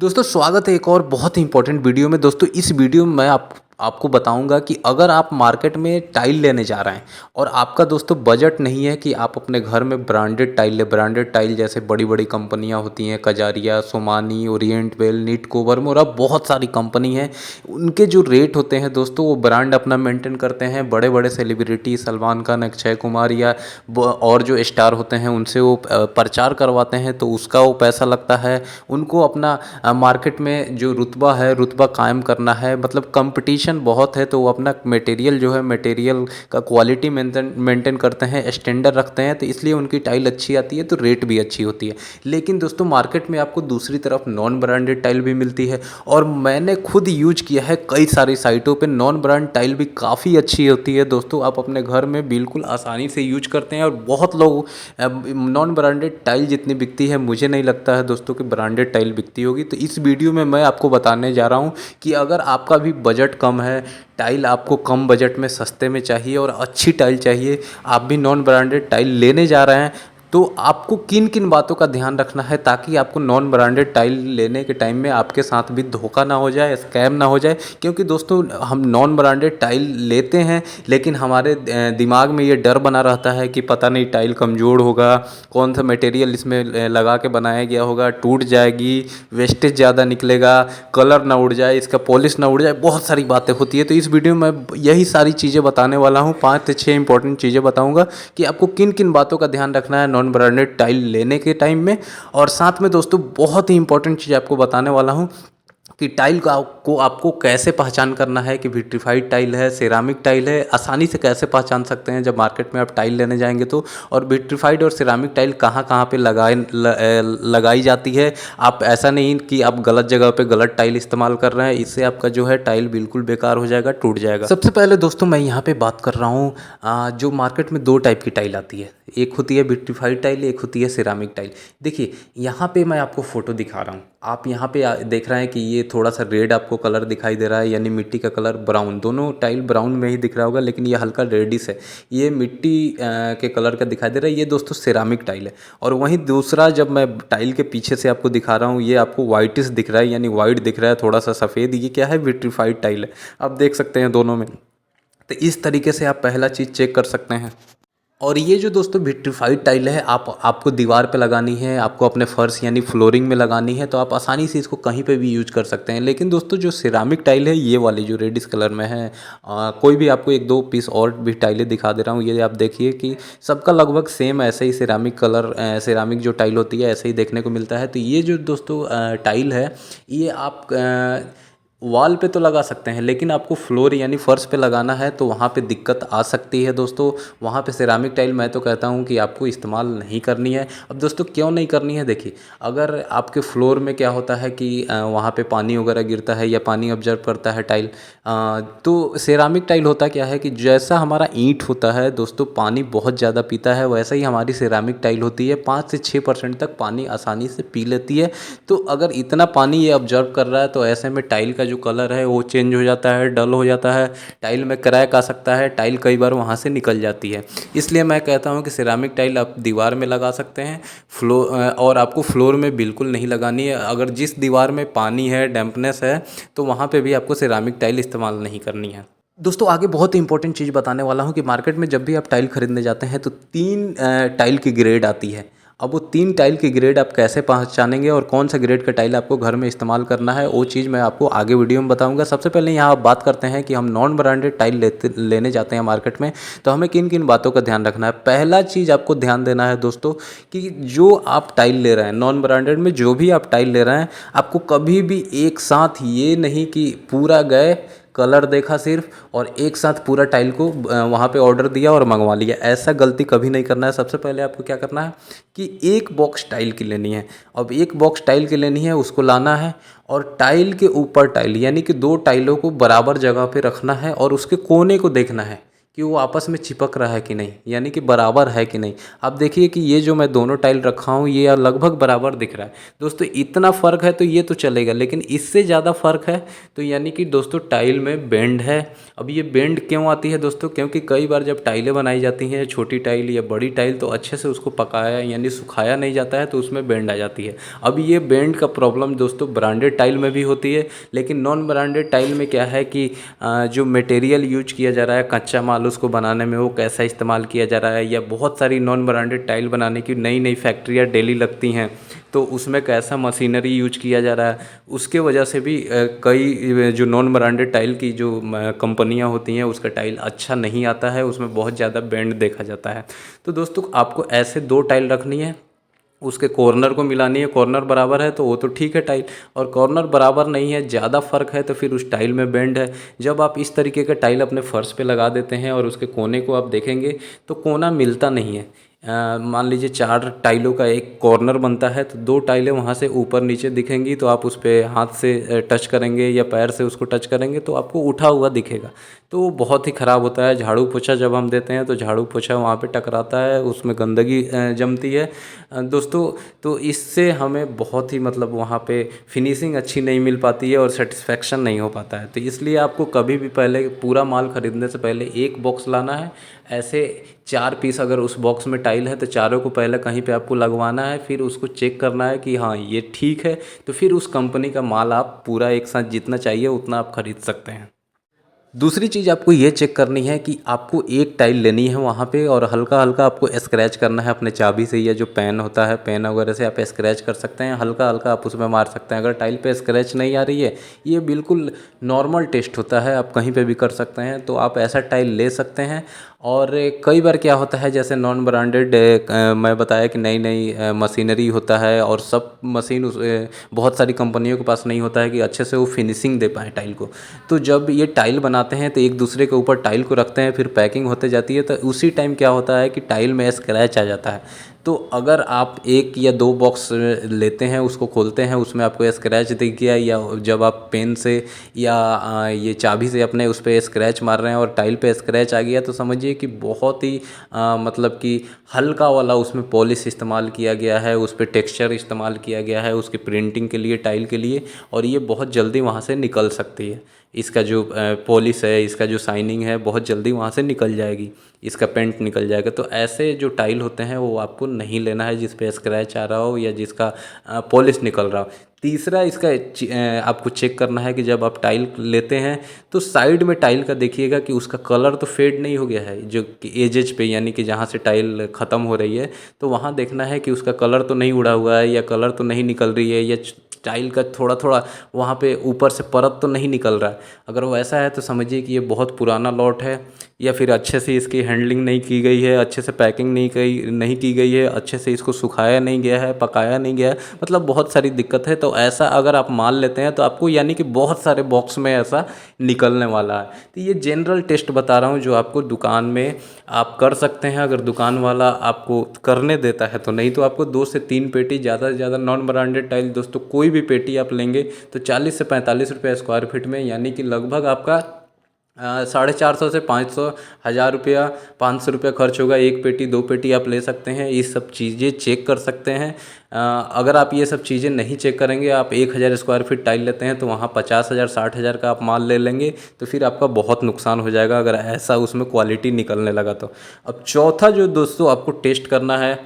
दोस्तों स्वागत है एक और बहुत ही इंपॉर्टेंट वीडियो में। दोस्तों इस वीडियो में मैं आपको बताऊंगा कि अगर आप मार्केट में टाइल लेने जा रहे हैं और आपका दोस्तों बजट नहीं है कि आप अपने घर में ब्रांडेड टाइल ले। ब्रांडेड टाइल जैसे बड़ी बड़ी कंपनियां होती हैं, कजारिया, सोमानी, ओरिएंट वेल, नीटको, वर्मोरा, बहुत सारी कंपनी हैं। उनके जो रेट होते हैं दोस्तों, वो ब्रांड अपना मेंटेन करते हैं। बड़े बड़े सेलिब्रिटी सलमान खान, अक्षय कुमार या और जो स्टार होते हैं उनसे वो प्रचार करवाते हैं, तो उसका वो पैसा लगता है। उनको अपना मार्केट में जो रुतबा है, रुतबा कायम करना है। मतलब कंपटीशन बहुत है, तो वो अपना मटेरियल जो है, मटेरियल का क्वालिटी मेंटेन करते हैं, स्टैंडर्ड रखते हैं, तो इसलिए उनकी टाइल अच्छी आती है, तो रेट भी अच्छी होती है। लेकिन दोस्तों मार्केट में आपको दूसरी तरफ नॉन ब्रांडेड टाइल भी मिलती है, और मैंने खुद यूज किया है कई सारी साइटों पे। नॉन ब्रांड टाइल भी काफ़ी अच्छी होती है दोस्तों, आप अपने घर में बिल्कुल आसानी से यूज करते हैं। और बहुत लोग नॉन ब्रांडेड टाइल जितनी बिकती है, मुझे नहीं लगता है दोस्तों कि ब्रांडेड टाइल बिकती होगी। तो इस वीडियो में मैं आपको बताने जा रहा हूँ कि अगर आपका भी बजट कम है, टाइल आपको कम बजट में सस्ते में चाहिए और अच्छी टाइल चाहिए, आप भी नॉन ब्रांडेड टाइल लेने जा रहे हैं, तो आपको किन किन बातों का ध्यान रखना है ताकि आपको नॉन ब्रांडेड टाइल लेने के टाइम में आपके साथ भी धोखा ना हो जाए, स्कैम ना हो जाए। क्योंकि दोस्तों हम नॉन ब्रांडेड टाइल लेते हैं, लेकिन हमारे दिमाग में ये डर बना रहता है कि पता नहीं टाइल कमज़ोर होगा, कौन सा मटेरियल इसमें लगा के बनाया गया होगा, टूट जाएगी, वेस्टेज ज़्यादा निकलेगा, कलर ना उड़ जाए, इसका पॉलिश ना उड़ जाए, बहुत सारी बातें होती है। तो इस वीडियो में यही सारी चीज़ें बताने वाला हूँ, 5 से 6 इंपॉर्टेंट चीज़ें बताऊँगा कि आपको किन किन बातों का ध्यान रखना है नॉन ब्रांडेड टाइल लेने के टाइम में। और साथ में दोस्तों बहुत ही इंपॉर्टेंट चीज़ आपको बताने वाला हूँ कि टाइल का को आपको कैसे पहचान करना है कि विट्रीफाइड टाइल है, सेरामिक टाइल है, आसानी से कैसे पहचान सकते हैं जब मार्केट में आप टाइल लेने जाएंगे तो। और विट्रीफाइड और सेरामिक टाइल कहाँ कहाँ पे लगाई जाती है। आप ऐसा नहीं कि आप गलत जगह पे गलत टाइल इस्तेमाल कर रहे हैं, इससे आपका जो है टाइल बिल्कुल बेकार हो जाएगा, टूट जाएगा। सबसे पहले दोस्तों मैं यहाँ पे बात कर रहा हूँ, जो मार्केट में दो टाइप की टाइल आती है, एक होती है विट्रीफाइड टाइल, एक होती है सेरामिक टाइल। देखिए यहाँ पे मैं आपको फ़ोटो दिखा रहा हूँ, आप यहाँ पे देख रहे हैं कि ये थोड़ा सा रेड आपको कलर दिखाई दे रहा है, यानी मिट्टी का कलर ब्राउन, दोनों टाइल ब्राउन में ही दिख रहा होगा, लेकिन ये हल्का रेडिश है, ये मिट्टी के कलर का दिखाई दे रहा है। ये दोस्तों सेरामिक टाइल है। और वहीं दूसरा जब मैं टाइल के पीछे से आपको दिखा रहा हूँ, ये आपको वाइटिश दिख रहा है, यानी वाइट दिख रहा है, थोड़ा सा सफ़ेद, ये क्या है, विट्रीफाइड टाइल है। आप देख सकते हैं दोनों में। तो इस तरीके से आप पहला चीज़ चेक कर सकते हैं। और ये जो दोस्तों विट्रीफाइड टाइल है, आपको दीवार पे लगानी है, आपको अपने फर्श यानी फ्लोरिंग में लगानी है, तो आप आसानी से इसको कहीं पे भी यूज कर सकते हैं। लेकिन दोस्तों जो सेरामिक टाइल है, ये वाली जो रेडिश कलर में है, कोई भी आपको एक दो पीस और भी टाइलें दिखा दे रहा हूँ, ये आप देखिए कि सबका लगभग सेम ऐसे ही सेरामिक कलर, सेरामिक जो टाइल होती है ऐसे ही देखने को मिलता है। तो ये जो दोस्तों टाइल है, ये आप वॉल पे तो लगा सकते हैं, लेकिन आपको फ्लोर यानी फर्श पे लगाना है तो वहाँ पे दिक्कत आ सकती है दोस्तों। वहाँ पे सेरामिक टाइल मैं तो कहता हूँ कि आपको इस्तेमाल नहीं करनी है। अब दोस्तों क्यों नहीं करनी है, देखिए अगर आपके फ्लोर में क्या होता है कि वहाँ पे पानी वगैरह गिरता है या पानी ऑब्जर्व करता है टाइल, तो सेरामिक टाइल होता क्या है कि जैसा हमारा ईंट होता है दोस्तों, पानी बहुत ज़्यादा पीता है, वैसा ही हमारी सेरामिक टाइल होती है, 5 से 6% तक पानी आसानी से पी लेती है। तो अगर इतना पानी ये ऑब्जर्व कर रहा है, तो ऐसे में टाइल का जो कलर है वो चेंज हो जाता है, डल हो जाता है, टाइल में क्रैक आ सकता है, टाइल कई बार वहाँ से निकल जाती है। इसलिए मैं कहता हूँ कि सेरामिक टाइल आप दीवार में लगा सकते हैं, और आपको फ्लोर में बिल्कुल नहीं लगानी है। अगर जिस दीवार में पानी है, डैम्पनेस है, तो वहाँ पे भी आपको सेरामिक टाइल इस्तेमाल नहीं करनी है। दोस्तों आगे बहुत ही इंपॉर्टेंट चीज़ बताने वाला हूँ कि मार्केट में जब भी आप टाइल खरीदने जाते हैं तो 3 टाइल की ग्रेड आती है। अब वो 3 टाइल की ग्रेड आप कैसे पहचानेंगे और कौन सा ग्रेड का टाइल आपको घर में इस्तेमाल करना है, वो चीज़ मैं आपको आगे वीडियो में बताऊंगा। सबसे पहले यहाँ आप बात करते हैं कि हम नॉन ब्रांडेड टाइल लेने जाते हैं मार्केट में, तो हमें किन किन बातों का ध्यान रखना है। पहला चीज़ आपको ध्यान देना है दोस्तों कि जो आप टाइल ले रहे हैं नॉन ब्रांडेड में, जो भी आप टाइल ले रहे हैं, आपको कभी भी एक साथ ये नहीं कि पूरा गए, कलर देखा सिर्फ और एक साथ पूरा टाइल को वहाँ पे ऑर्डर दिया और मंगवा लिया, ऐसा गलती कभी नहीं करना है। सबसे पहले आपको क्या करना है कि एक बॉक्स टाइल की लेनी है। अब एक बॉक्स टाइल की लेनी है, उसको लाना है और टाइल के ऊपर टाइल, यानी कि 2 टाइलों को बराबर जगह पे रखना है और उसके कोने को देखना है कि वो आपस में चिपक रहा है कि नहीं, यानी कि बराबर है कि नहीं। आप देखिए कि ये जो मैं दोनों टाइल रखा हूँ ये लगभग बराबर दिख रहा है दोस्तों। इतना फ़र्क है तो ये तो चलेगा, लेकिन इससे ज़्यादा फ़र्क है तो यानी कि दोस्तों टाइल में बेंड है। अब ये बेंड क्यों आती है दोस्तों, क्योंकि कई बार जब टाइलें बनाई जाती हैं, छोटी टाइल या बड़ी टाइल, तो अच्छे से उसको पकाया यानी सुखाया नहीं जाता है तो उसमें बेंड आ जाती है। अब ये बेंड का प्रॉब्लम दोस्तों ब्रांडेड टाइल में भी होती है, लेकिन नॉन ब्रांडेड टाइल में क्या है कि जो मटेरियल यूज किया जा रहा है, कच्चा माल उसको बनाने में वो कैसा इस्तेमाल किया जा रहा है, या बहुत सारी नॉन ब्रांडेड टाइल बनाने की नई नई फैक्ट्रियाँ डेली लगती हैं तो उसमें कैसा मशीनरी यूज किया जा रहा है, उसके वजह से भी कई जो नॉन ब्रांडेड टाइल की जो कंपनियां होती हैं उसका टाइल अच्छा नहीं आता है, उसमें बहुत ज़्यादा बेंड देखा जाता है। तो दोस्तों आपको ऐसे दो टाइल रखनी है, उसके कॉर्नर को मिलानी है। कॉर्नर बराबर है तो वो तो ठीक है टाइल, और कॉर्नर बराबर नहीं है, ज़्यादा फ़र्क है तो फिर उस टाइल में बेंड है। जब आप इस तरीके का टाइल अपने फर्श पे लगा देते हैं और उसके कोने को आप देखेंगे तो कोना मिलता नहीं है। मान लीजिए 4 टाइलों का एक कॉर्नर बनता है तो 2 टाइलें वहाँ से ऊपर नीचे दिखेंगी, तो आप उस पर हाथ से टच करेंगे या पैर से उसको टच करेंगे तो आपको उठा हुआ दिखेगा। तो वो बहुत ही ख़राब होता है। झाड़ू पोछा जब हम देते हैं तो झाड़ू पोछा वहाँ पे टकराता है, उसमें गंदगी जमती है दोस्तों। तो इससे हमें बहुत ही मतलब वहाँ पे फिनिशिंग अच्छी नहीं मिल पाती है और सेटिस्फेक्शन नहीं हो पाता है। तो इसलिए आपको कभी भी पहले पूरा माल ख़रीदने से पहले एक बॉक्स लाना है। ऐसे 4 पीस अगर उस बॉक्स में टाइल है तो चारों को पहले कहीं पे आपको लगवाना है, फिर उसको चेक करना है कि हाँ ये ठीक है, तो फिर उस कंपनी का माल आप पूरा एक साथ जितना चाहिए उतना आप खरीद सकते हैं। दूसरी चीज़ आपको ये चेक करनी है कि आपको एक टाइल लेनी है वहाँ पे, और हल्का हल्का आपको स्क्रैच करना है अपने चाबी से, या जो पेन होता है पेन वगैरह से आप स्क्रैच कर सकते हैं, हल्का हल्का आप उसमें मार सकते हैं। अगर टाइल पे स्क्रैच नहीं आ रही है, ये बिल्कुल नॉर्मल टेस्ट होता है, आप कहीं पे भी कर सकते हैं, तो आप ऐसा टाइल ले सकते हैं। और कई बार क्या होता है जैसे नॉन ब्रांडेड मैं बताया कि नई नई मशीनरी होता है, और सब मशीन बहुत सारी कंपनियों के पास नहीं होता है कि अच्छे से वो फिनिशिंग दे पाए टाइल को। तो जब ये टाइल बनाते हैं तो एक दूसरे के ऊपर टाइल को रखते हैं, फिर पैकिंग होते जाती है, तो उसी टाइम क्या होता है कि टाइल में स्क्रैच आ जाता है। तो अगर आप 1 या 2 बॉक्स लेते हैं, उसको खोलते हैं, उसमें आपको स्क्रैच दिख गया, या जब आप पेन से या ये चाबी से अपने उस पर स्क्रैच मार रहे हैं और टाइल पे स्क्रैच आ गया, तो समझिए कि बहुत ही मतलब कि हल्का वाला उसमें पॉलिश इस्तेमाल किया गया है, उस पर टेक्सचर इस्तेमाल किया गया है उसकी प्रिंटिंग के लिए, टाइल के लिए, और ये बहुत जल्दी वहाँ से निकल सकती है। इसका जो पॉलिश है, इसका जो शाइनिंग है, बहुत जल्दी वहाँ से निकल जाएगी, इसका पेंट निकल जाएगा। तो ऐसे जो टाइल होते हैं वो आपको नहीं लेना है जिस पे स्क्रैच आ रहा हो या जिसका पॉलिश निकल रहा हो। तीसरा इसका आपको चेक करना है कि जब आप टाइल लेते हैं तो साइड में टाइल का देखिएगा कि उसका कलर तो फेड नहीं हो गया है, जो कि एजेज पे यानी कि जहाँ से टाइल ख़त्म हो रही है, तो वहाँ देखना है कि उसका कलर तो नहीं उड़ा हुआ है, या कलर तो नहीं निकल रही है, या टाइल का थोड़ा थोड़ा वहाँ पे ऊपर से परत तो नहीं निकल रहा है। अगर वो ऐसा है तो समझिए कि ये बहुत पुराना लॉट है, या फिर अच्छे से इसकी हैंडलिंग नहीं की गई है, अच्छे से पैकिंग नहीं की गई है, अच्छे से इसको सुखाया नहीं गया है, पकाया नहीं गया है, मतलब बहुत सारी दिक्कत है। तो ऐसा अगर आप माल लेते हैं तो आपको यानी कि बहुत सारे बॉक्स में ऐसा निकलने वाला है। तो ये जनरल टेस्ट बता रहा हूँ जो आपको दुकान में आप कर सकते हैं, अगर दुकान वाला आपको करने देता है तो। नहीं तो आपको 2 से 3 पेटी, ज़्यादा से ज़्यादा नॉन ब्रांडेड टाइल दोस्तों कोई भी पेटी आप लेंगे तो 40 से 45 रुपये स्क्वायर फीट में, यानी कि लगभग आपका 450 से 500, 1000 रुपया, 500 रुपया खर्च होगा। एक पेटी 2 पेटी आप ले सकते हैं, ये सब चीज़ें चेक कर सकते हैं। अगर आप ये सब चीज़ें नहीं चेक करेंगे, आप 1000 स्क्वायर फीट टाइल लेते हैं तो वहाँ 50,000 60,000 का आप माल ले लेंगे, तो फिर आपका बहुत नुकसान हो जाएगा अगर ऐसा उसमें क्वालिटी निकलने लगा तो। अब चौथा जो दोस्तों आपको टेस्ट करना है,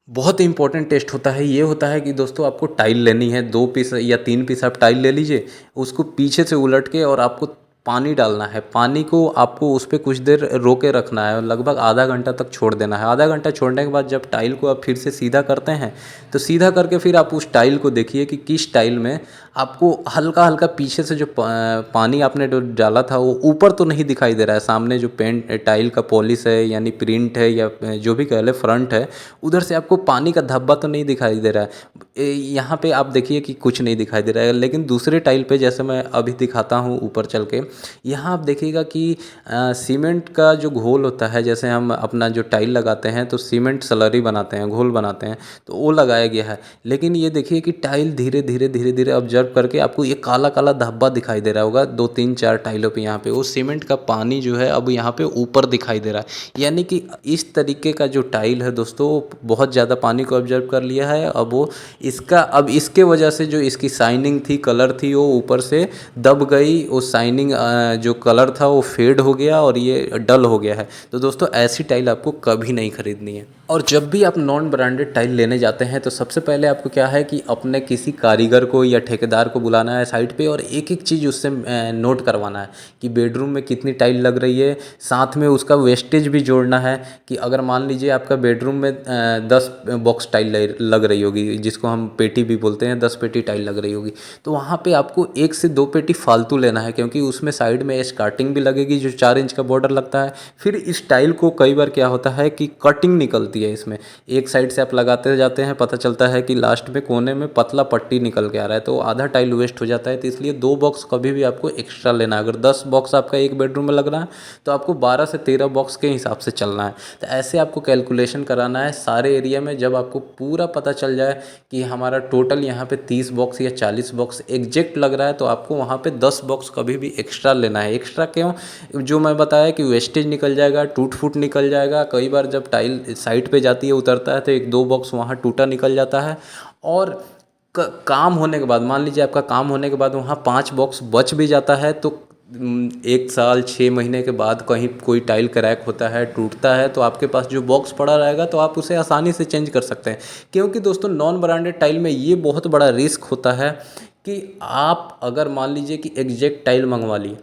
बहुत ही इंपॉर्टेंट टेस्ट होता है, ये होता है कि दोस्तों आपको टाइल लेनी है, 2 पीस या 3 पीस आप टाइल ले लीजिए, उसको पीछे से उलट के और आपको पानी डालना है। पानी को आपको उस पर कुछ देर रोके रखना है, लगभग आधा घंटा तक छोड़ देना है। आधा घंटा छोड़ने के बाद जब टाइल को आप फिर से सीधा करते हैं तो सीधा करके फिर आप उस टाइल को देखिए कि किस टाइल में आपको हल्का हल्का पीछे से जो पानी आपने जो डाला था वो ऊपर तो नहीं दिखाई दे रहा है, सामने जो पेंट टाइल का पॉलिश है यानी प्रिंट है या जो भी कह ले फ्रंट है, उधर से आपको पानी का धब्बा तो नहीं दिखाई दे रहा है। यहाँ पे आप देखिए कि कुछ नहीं दिखाई दे रहा है, लेकिन दूसरे टाइल पे जैसे मैं अभी दिखाता हूँ ऊपर चल के, यहाँ आप देखिएगा कि सीमेंट का जो घोल होता है, जैसे हम अपना जो टाइल लगाते हैं तो सीमेंट स्लरी बनाते हैं, घोल बनाते हैं, तो वो लगाया गया है। लेकिन ये देखिए कि टाइल धीरे धीरे धीरे धीरे ऑब्जर्व करके आपको ये काला काला धब्बा दिखाई दे रहा होगा 2 3 4 टाइलों पे। यहाँ पे वो सीमेंट का पानी जो है अब यहाँ पे ऊपर दिखाई दे रहा है, यानी कि इस तरीके का जो टाइल है दोस्तों बहुत ज़्यादा पानी को ऑब्जर्व कर लिया है। अब वो अब इसके वजह से जो इसकी शाइनिंग थी, कलर थी, वो ऊपर से दब गई। वो शाइनिंग जो कलर था वो फेड हो गया और ये डल हो गया है। तो दोस्तों ऐसी टाइल आपको कभी नहीं खरीदनी है। और जब भी आप नॉन ब्रांडेड टाइल लेने जाते हैं तो सबसे पहले आपको क्या है कि अपने किसी कारीगर को या ठेकेदार को बुलाना है साइट पे, और एक एक चीज़ उससे नोट करवाना है कि बेडरूम में कितनी टाइल लग रही है। साथ में उसका वेस्टेज भी जोड़ना है कि अगर मान लीजिए आपका बेडरूम में 10 बॉक्स टाइल लग रही होगी, जिसको हम पेटी भी बोलते हैं, 10 पेटी टाइल लग रही होगी, तो वहाँ पे आपको 1 से 2 पेटी फालतू लेना है, क्योंकि उसमें साइड में स्कार्टिंग भी लगेगी जो 4 इंच का बॉर्डर लगता है। फिर इस टाइल को कई बार क्या होता है कि कटिंग निकलती है इसमें, एक साइड से आप लगाते जाते हैं, पता चलता है कि लास्ट में कोने में पतला पट्टी निकल के आ रहा है, तो आधा टाइल वेस्ट हो जाता है। तो इसलिए 2 बॉक्स कभी भी आपको एक्स्ट्रा लेना है। अगर 10 बॉक्स आपका एक बेडरूम में लग रहा है तो आपको 12 से 13 बॉक्स के हिसाब से चलना है। तो ऐसे आपको कैलकुलेशन कराना है सारे एरिया में। जब आपको पूरा पता चल जाए कि हमारा टोटल यहाँ पे 30 बॉक्स या 40 बॉक्स एग्जैक्ट लग रहा है, तो आपको वहाँ पे 10 बॉक्स कभी भी एक्स्ट्रा लेना है। एक्स्ट्रा क्यों? जो मैं बताया कि वेस्टेज निकल जाएगा, टूट फूट निकल जाएगा। कई बार जब टाइल साइड पे जाती है, उतरता है, तो 1 2 बॉक्स वहाँ टूटा निकल जाता है। और काम होने के बाद, मान लीजिए आपका काम होने के बाद वहाँ 5 बॉक्स बच भी जाता है, तो 1 साल 6 महीने के बाद कहीं कोई टाइल क्रैक होता है, टूटता है, तो आपके पास जो बॉक्स पड़ा रहेगा तो आप उसे आसानी से चेंज कर सकते हैं। क्योंकि दोस्तों नॉन ब्रांडेड टाइल में ये बहुत बड़ा रिस्क होता है कि आप अगर मान लीजिए कि एग्जैक्ट टाइल मंगवा लिए,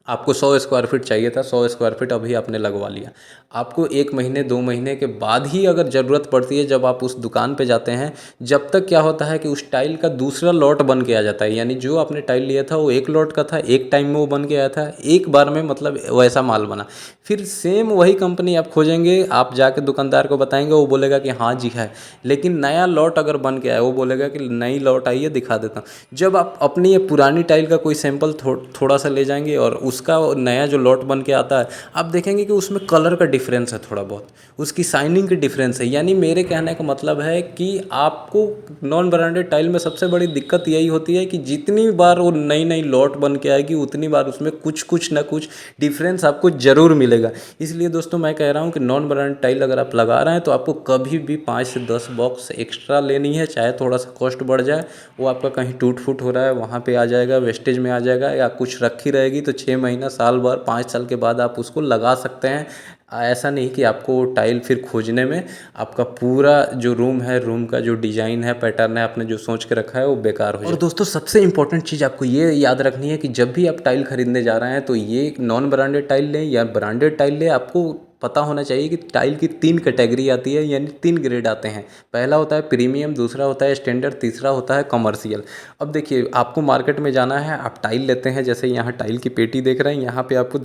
आपको 100 स्क्वायर फीट चाहिए था, 100 स्क्वायर फीट अभी आपने लगवा लिया, आपको 1 महीने 2 महीने के बाद ही अगर ज़रूरत पड़ती है, जब आप उस दुकान पे जाते हैं, जब तक क्या होता है कि उस टाइल का दूसरा लॉट बन के आ जाता है। यानी जो आपने टाइल लिया था वो एक लॉट का था, एक टाइम में वो बन के आया था, एक बार में मतलब वैसा माल बना। फिर सेम वही कंपनी आप खोजेंगे, आप जाके दुकानदार को बताएंगे, वो बोलेगा कि हाँ जी है, लेकिन नया लॉट अगर बन के आया, वो बोलेगा कि नई लॉट आई है, दिखा देता हूँ। जब आप अपनी ये पुरानी टाइल का कोई सैंपल थोड़ा सा ले जाएंगे और उसका नया जो लॉट बन के आता है, आप देखेंगे कि उसमें कलर का डिफरेंस है, थोड़ा बहुत उसकी शाइनिंग की डिफरेंस है। यानी मेरे कहने का मतलब है कि आपको नॉन ब्रांडेड टाइल में सबसे बड़ी दिक्कत यही होती है कि जितनी बार वो नई नई लॉट बन के आएगी, उतनी बार उसमें कुछ ना कुछ डिफरेंस आपको ज़रूर मिलेगा। इसलिए दोस्तों मैं कह रहा हूँ कि नॉन ब्रांडेड टाइल अगर आप लगा रहे हैं तो आपको कभी भी 5 से 10 बॉक्स एक्स्ट्रा लेनी है, चाहे थोड़ा सा कॉस्ट बढ़ जाए। वो आपका कहीं टूट फूट हो रहा है वहाँ पे आ जाएगा, वेस्टेज में आ जाएगा, या कुछ रखी रहेगी तो 6 महीना साल भर 5 साल के बाद आप उसको लगा सकते हैं। ऐसा नहीं कि आपको टाइल फिर खोजने में आपका पूरा जो रूम है, रूम का जो डिज़ाइन है, पैटर्न है, आपने जो सोच के रखा है वो बेकार हो जाए। और दोस्तों सबसे इंपॉर्टेंट चीज़ आपको ये याद रखनी है कि जब भी आप टाइल खरीदने जा रहे हैं तो ये नॉन ब्रांडेड टाइल लें या ब्रांडेड टाइल लें, आपको पता होना चाहिए कि टाइल की 3 कैटेगरी आती है, यानी 3 ग्रेड आते हैं। पहला होता है प्रीमियम, दूसरा होता है स्टैंडर्ड, तीसरा होता है कमर्शियल। अब देखिए आपको मार्केट में जाना है, आप टाइल लेते हैं, जैसे यहाँ टाइल की पेटी देख रहे हैं, यहाँ पे आपको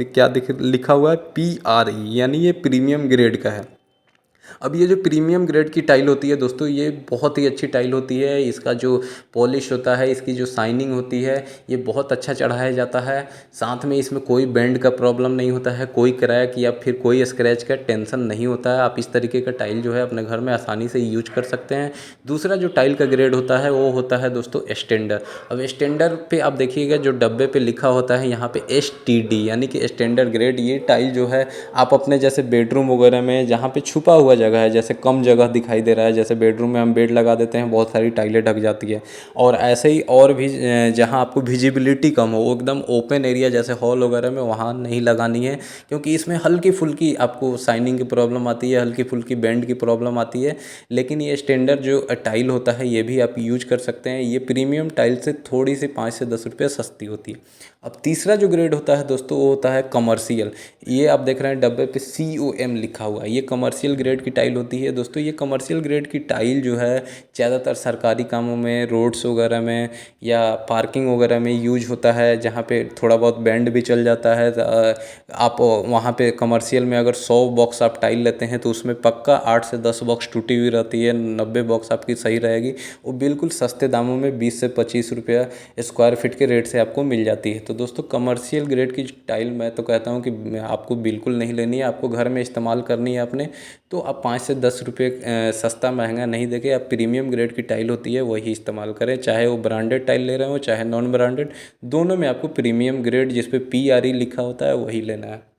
लिखा हुआ है PRE, यानी ये प्रीमियम ग्रेड का है। अब ये जो प्रीमियम ग्रेड की टाइल होती है दोस्तों, ये बहुत ही अच्छी टाइल होती है। इसका जो पॉलिश होता है, इसकी जो शाइनिंग होती है, ये बहुत अच्छा चढ़ाया जाता है। साथ में इसमें कोई बेंड का प्रॉब्लम नहीं होता है, कोई क्रैक या फिर कोई स्क्रैच का टेंशन नहीं होता है। आप इस तरीके का टाइल जो है अपने घर में आसानी से यूज कर सकते हैं। दूसरा जो टाइल का ग्रेड होता है वो होता है दोस्तों स्टैंडर्ड। अब स्टैंडर्ड पे आप देखिएगा जो डब्बे पे लिखा होता है यहाँ पे STD, यानी कि स्टैंडर्ड ग्रेड। ये टाइल जो है आप अपने जैसे बेडरूम वगैरह में जहाँ पे छुपा हुआ जगह है, जैसे कम जगह दिखाई दे रहा है, जैसे बेडरूम में हम बेड लगा देते हैं, बहुत सारी टाइलें ढक जाती है, और ऐसे ही और भी जहाँ आपको विजिबिलिटी कम हो, वो एकदम ओपन एरिया जैसे हॉल वगैरह में, वहाँ नहीं लगानी है, क्योंकि इसमें हल्की फुल्की आपको शाइनिंग की प्रॉब्लम आती है, हल्की फुल्की बेंड की प्रॉब्लम आती है। लेकिन ये स्टैंडर्ड जो टाइल होता है ये भी आप यूज कर सकते हैं। ये प्रीमियम टाइल से थोड़ी सी 5 से 10 रुपये सस्ती होती है। अब तीसरा जो ग्रेड होता है दोस्तों वो होता है कमर्शियल। ये आप देख रहे हैं डब्बे पे COM लिखा हुआ है, ये कमर्शियल ग्रेड ग्रेड की टाइल होती है दोस्तों, ये कमर्शियल ग्रेड की टाइल जो है ज़्यादातर सरकारी कामों में, रोड्स वगैरह में या पार्किंग वगैरह में यूज होता है, जहाँ पे थोड़ा बहुत बैंड भी चल जाता है। आप वहाँ पे कमर्शियल में अगर 100 बॉक्स आप टाइल लेते हैं तो उसमें पक्का 8 से 10 बॉक्स टूटी हुई रहती है, 90 बॉक्स आपकी सही रहेगी। वो बिल्कुल सस्ते दामों में 20 से 25 रुपया स्क्वायर फीट के रेट से आपको मिल जाती है। तो दोस्तों कमर्शियल ग्रेड की टाइल मैं तो कहता हूँ कि आपको बिल्कुल नहीं लेनी है, आपको घर में इस्तेमाल करनी है अपने, तो आप 5 से 10 रुपये सस्ता महंगा नहीं देके आप प्रीमियम ग्रेड की टाइल होती है वही इस्तेमाल करें, चाहे वो ब्रांडेड टाइल ले रहे हो चाहे नॉन ब्रांडेड, दोनों में आपको प्रीमियम ग्रेड जिस पे PRE लिखा होता है वही लेना है।